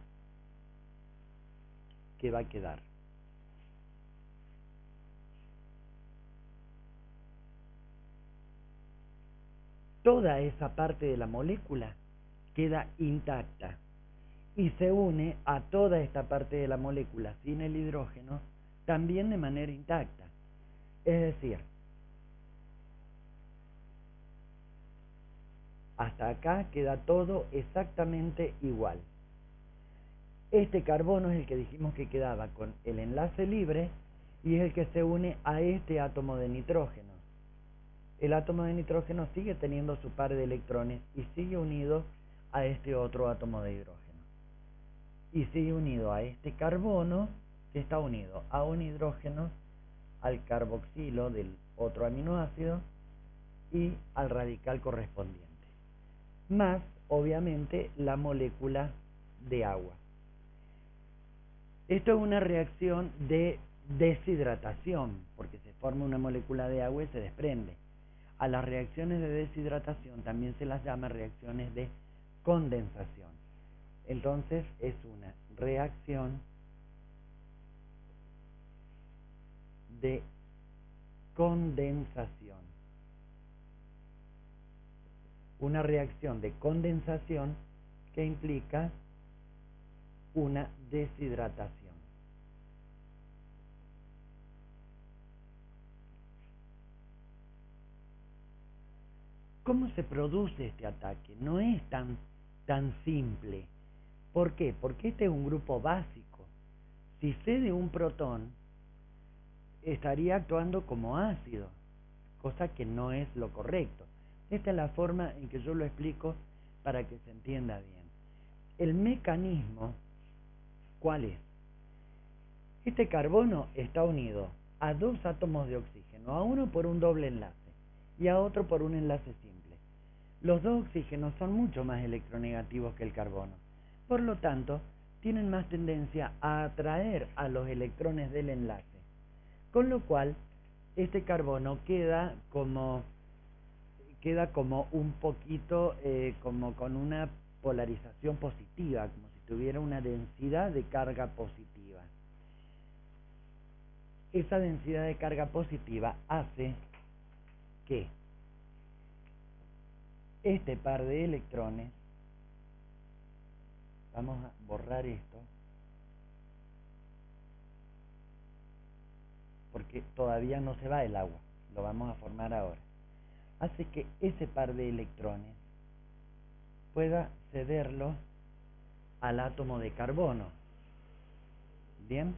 [SPEAKER 1] ¿qué va a quedar? Toda esa parte de la molécula queda intacta y se une a toda esta parte de la molécula sin el hidrógeno también de manera intacta. Es decir, hasta acá queda todo exactamente igual. Este carbono es el que dijimos que quedaba con el enlace libre y es el que se une a este átomo de nitrógeno. El átomo de nitrógeno sigue teniendo su par de electrones y sigue unido a este otro átomo de hidrógeno. Y sigue unido a este carbono que está unido a un hidrógeno, al carboxilo del otro aminoácido y al radical correspondiente. Más, obviamente, la molécula de agua. Esto es una reacción de deshidratación, porque se forma una molécula de agua y se desprende. A las reacciones de deshidratación también se las llama reacciones de condensación. Entonces es una reacción de condensación. Una reacción de condensación que implica una deshidratación. ¿Cómo se produce este ataque? No es tan simple. ¿Por qué? Porque este es un grupo básico. Si cede un protón, estaría actuando como ácido, cosa que no es lo correcto. Esta es la forma en que yo lo explico para que se entienda bien. El mecanismo, ¿cuál es? Este carbono está unido a dos átomos de oxígeno, a uno por un doble enlace y a otro por un enlace simple. Los dos oxígenos son mucho más electronegativos que el carbono. Por lo tanto, tienen más tendencia a atraer a los electrones del enlace. Con lo cual, este carbono queda como un poquito como con una polarización positiva, como si tuviera una densidad de carga positiva. Esa densidad de carga positiva hace que este par de electrones, vamos a borrar esto, porque todavía no se va el agua, lo vamos a formar ahora, hace que ese par de electrones pueda cederlo al átomo de carbono, ¿bien?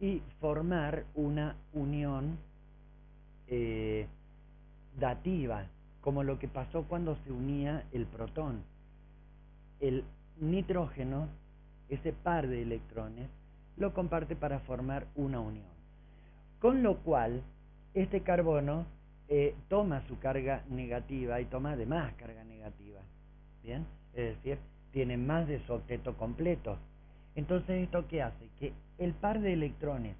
[SPEAKER 1] Y formar una unión dativa, como lo que pasó cuando se unía el protón. El nitrógeno, ese par de electrones, lo comparte para formar una unión. Con lo cual, este carbono toma su carga negativa y toma además carga negativa. ¿Bien? Es decir, tiene más de su octeto completo. Entonces, ¿esto qué hace? Que el par de electrones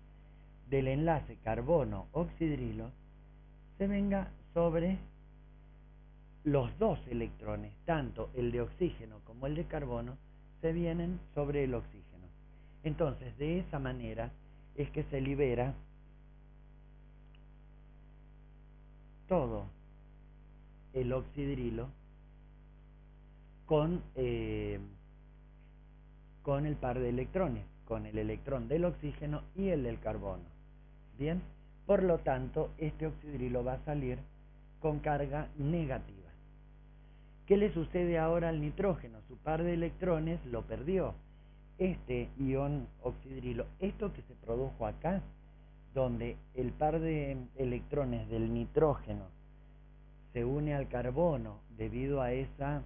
[SPEAKER 1] del enlace carbono-oxidrilo se venga sobre los dos electrones, tanto el de oxígeno como el de carbono, se vienen sobre el oxígeno. Entonces, de esa manera es que se libera todo el oxidrilo con el par de electrones, con el electrón del oxígeno y el del carbono. Bien, por lo tanto, este oxidrilo va a salir con carga negativa. ¿Qué le sucede ahora al nitrógeno? Su par de electrones lo perdió. Este ion oxidrilo, esto que se produjo acá, donde el par de electrones del nitrógeno se une al carbono debido a esa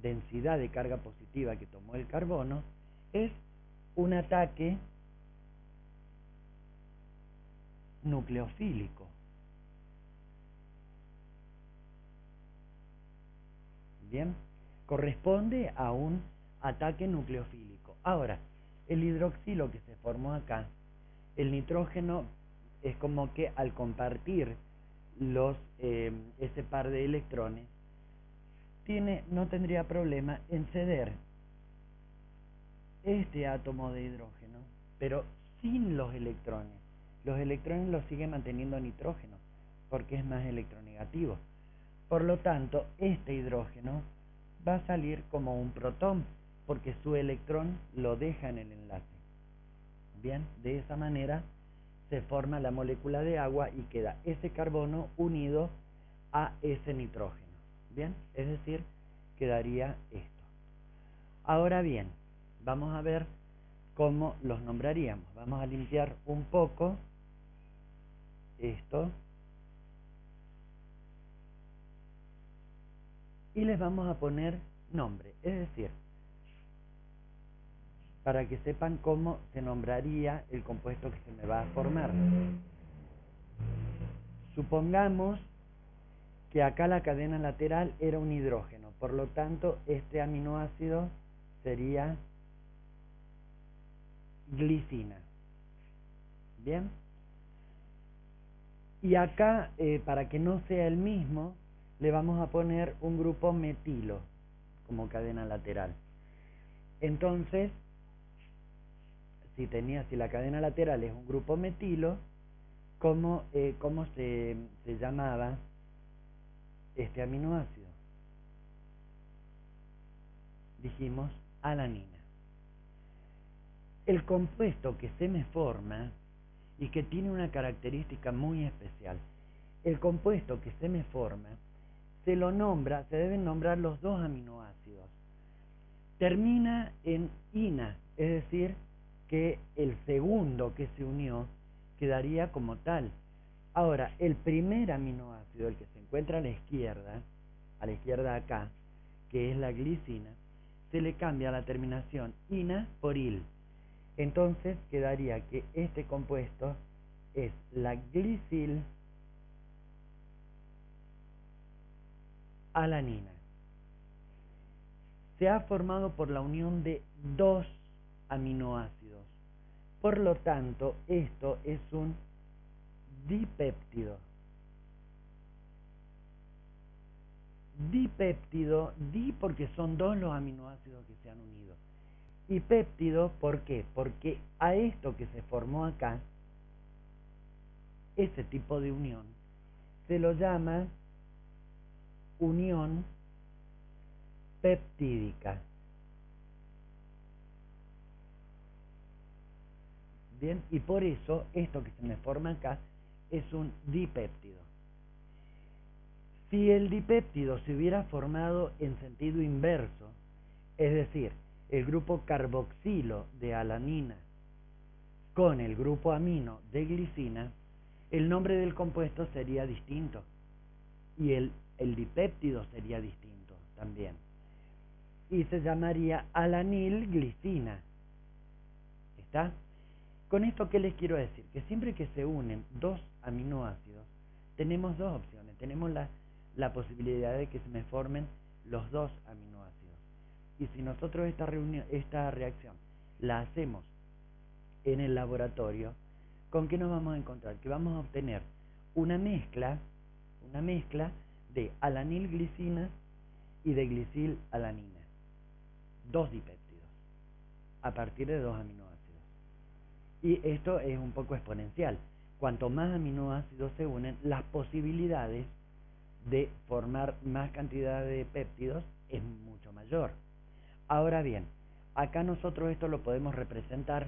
[SPEAKER 1] densidad de carga positiva que tomó el carbono, es un ataque nucleofílico. Bien, corresponde a un ataque nucleofílico. Ahora, el hidroxilo que se formó acá, el nitrógeno es como que al compartir ese par de electrones, no tendría problema en ceder este átomo de hidrógeno, pero sin los electrones. Los electrones los sigue manteniendo nitrógeno, porque es más electronegativo. Por lo tanto, este hidrógeno va a salir como un protón, porque su electrón lo deja en el enlace. Bien, de esa manera se forma la molécula de agua y queda ese carbono unido a ese nitrógeno. Bien, es decir, quedaría esto. Ahora bien, vamos a ver cómo los nombraríamos. Vamos a limpiar un poco esto y les vamos a poner nombre, es decir, para que sepan cómo se nombraría el compuesto que se me va a formar. Supongamos que acá la cadena lateral era un hidrógeno, por lo tanto este aminoácido sería glicina. Bien, y acá para que no sea el mismo le vamos a poner un grupo metilo como cadena lateral. Entonces si la cadena lateral es un grupo metilo, ¿cómo se llamaba este aminoácido? Dijimos alanina. El compuesto que se me forma y que tiene una característica muy especial, el compuesto que se me forma, se deben nombrar los dos aminoácidos. Termina en ina, es decir, que el segundo que se unió quedaría como tal. Ahora, el primer aminoácido, el que se encuentra a la izquierda acá, que es la glicina, se le cambia la terminación ina por il. Entonces quedaría que este compuesto es la glicil alanina. Se ha formado por la unión de dos aminoácidos. Por lo tanto, esto es un dipéptido. Dipéptido, di porque son dos los aminoácidos que se han unido. Y péptido, ¿por qué? Porque a esto que se formó acá, ese tipo de unión, se lo llama unión peptídica. Bien, y por eso esto que se me forma acá es un dipéptido. Si el dipéptido se hubiera formado en sentido inverso, es decir, el grupo carboxilo de alanina con el grupo amino de glicina, el nombre del compuesto sería distinto y el dipéptido sería distinto también. Y se llamaría alanilglicina. ¿Está? Con esto, ¿qué les quiero decir? Que siempre que se unen dos aminoácidos, tenemos dos opciones. Tenemos la posibilidad de que se me formen los dos aminoácidos. Y si nosotros esta reacción la hacemos en el laboratorio, ¿con qué nos vamos a encontrar? Que vamos a obtener una mezcla de alanilglicina y de glicilalanina. Dos dipéptidos a partir de dos aminoácidos. Y esto es un poco exponencial. Cuanto más aminoácidos se unen, las posibilidades de formar más cantidad de péptidos es mucho mayor. Ahora bien, acá nosotros esto lo podemos representar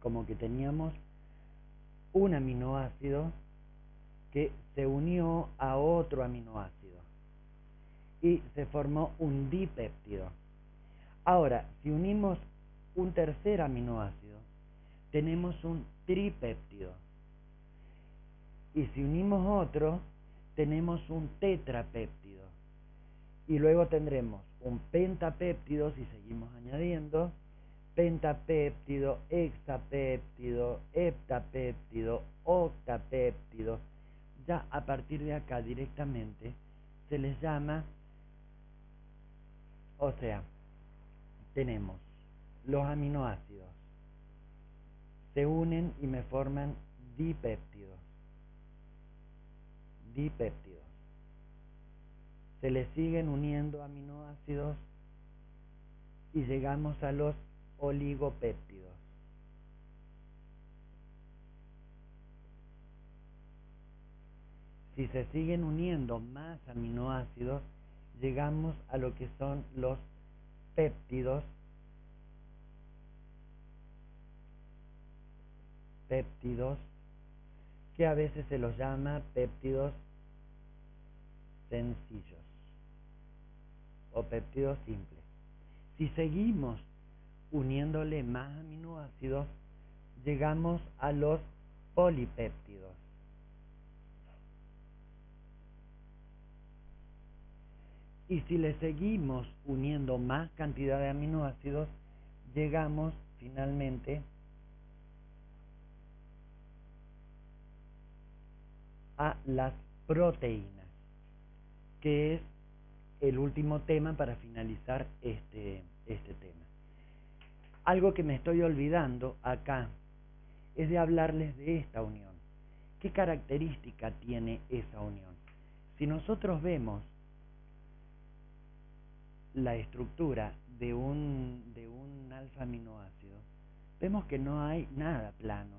[SPEAKER 1] como que teníamos un aminoácido que se unió a otro aminoácido y se formó un dipéptido. Ahora, si unimos un tercer aminoácido, tenemos un tripéptido. Y si unimos otro, tenemos un tetrapéptido. Y luego tendremos un pentapéptido, si seguimos añadiendo, pentapéptido, hexapéptido, heptapéptido, octapéptido. Ya a partir de acá directamente se les llama, o sea, tenemos los aminoácidos, se unen y me forman dipéptidos. Se le siguen uniendo aminoácidos y llegamos a los oligopéptidos. Si se siguen uniendo más aminoácidos, llegamos a lo que son los péptidos, que a veces se los llama péptidos sencillos o péptidos simples. Si seguimos uniéndole más aminoácidos, llegamos a los polipéptidos. Y si le seguimos uniendo más cantidad de aminoácidos, llegamos finalmente a las proteínas, que es el último tema para finalizar este tema. Algo que me estoy olvidando acá es de hablarles de esta unión. ¿Qué característica tiene esa unión? Si nosotros vemos la estructura de un alfa aminoácido, vemos que no hay nada plano.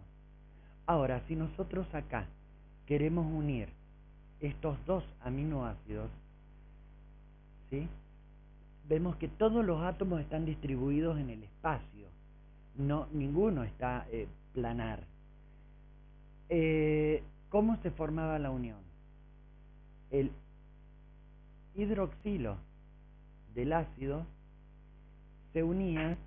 [SPEAKER 1] Ahora, si nosotros acá queremos unir estos dos aminoácidos, ¿sí?, vemos que todos los átomos están distribuidos en el espacio, no, ninguno está planar. ¿Cómo se formaba la unión? El hidroxilo del ácido se unía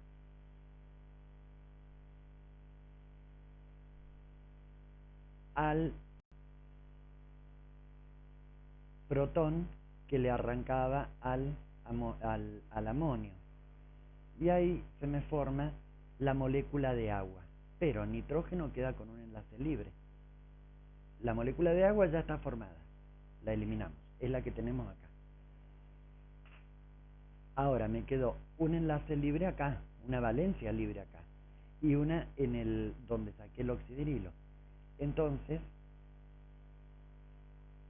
[SPEAKER 1] al protón que le arrancaba al amonio, y ahí se me forma la molécula de agua, pero nitrógeno queda con un enlace libre. La molécula de agua ya está formada, la eliminamos, es la que tenemos acá. Ahora me quedó un enlace libre acá, una valencia libre acá, y una en el donde saqué el oxidrilo. Entonces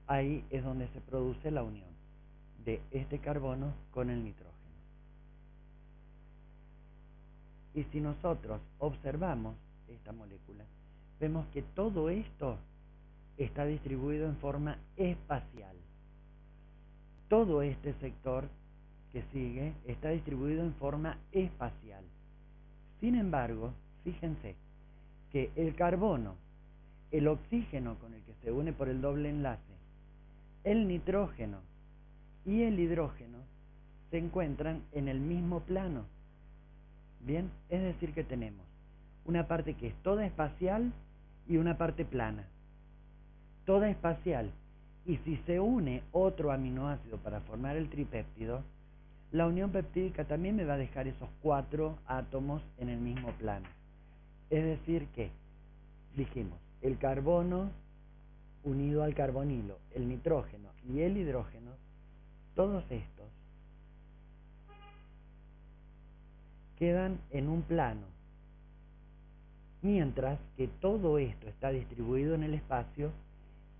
[SPEAKER 1] ahí es donde se produce la unión de este carbono con el nitrógeno. Y si nosotros observamos esta molécula, vemos que todo esto está distribuido en forma espacial. Todo este sector que sigue está distribuido en forma espacial. Sin embargo, fíjense que el carbono, el oxígeno con el que se une por el doble enlace, el nitrógeno y el hidrógeno se encuentran en el mismo plano. Bien, es decir que tenemos una parte que es toda espacial y una parte plana. Toda espacial. Y si se une otro aminoácido para formar el tripéptido, la unión peptídica también me va a dejar esos 4 átomos en el mismo plano. Es decir que, dijimos, el carbono unido al carbonilo, el nitrógeno y el hidrógeno, todos estos quedan en un plano, mientras que todo esto está distribuido en el espacio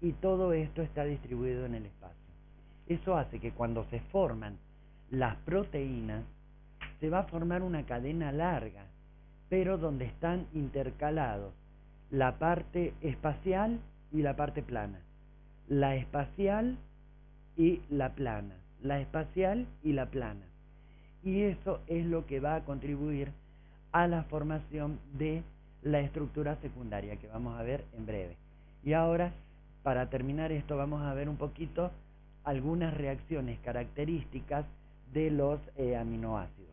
[SPEAKER 1] y todo esto está distribuido en el espacio. Eso hace que cuando se forman las proteínas, se va a formar una cadena larga, pero donde están intercalados la parte espacial y la parte plana, la espacial y la plana, la espacial y la plana. Y eso es lo que va a contribuir a la formación de la estructura secundaria que vamos a ver en breve. Y ahora, para terminar esto, vamos a ver un poquito algunas reacciones características de los aminoácidos.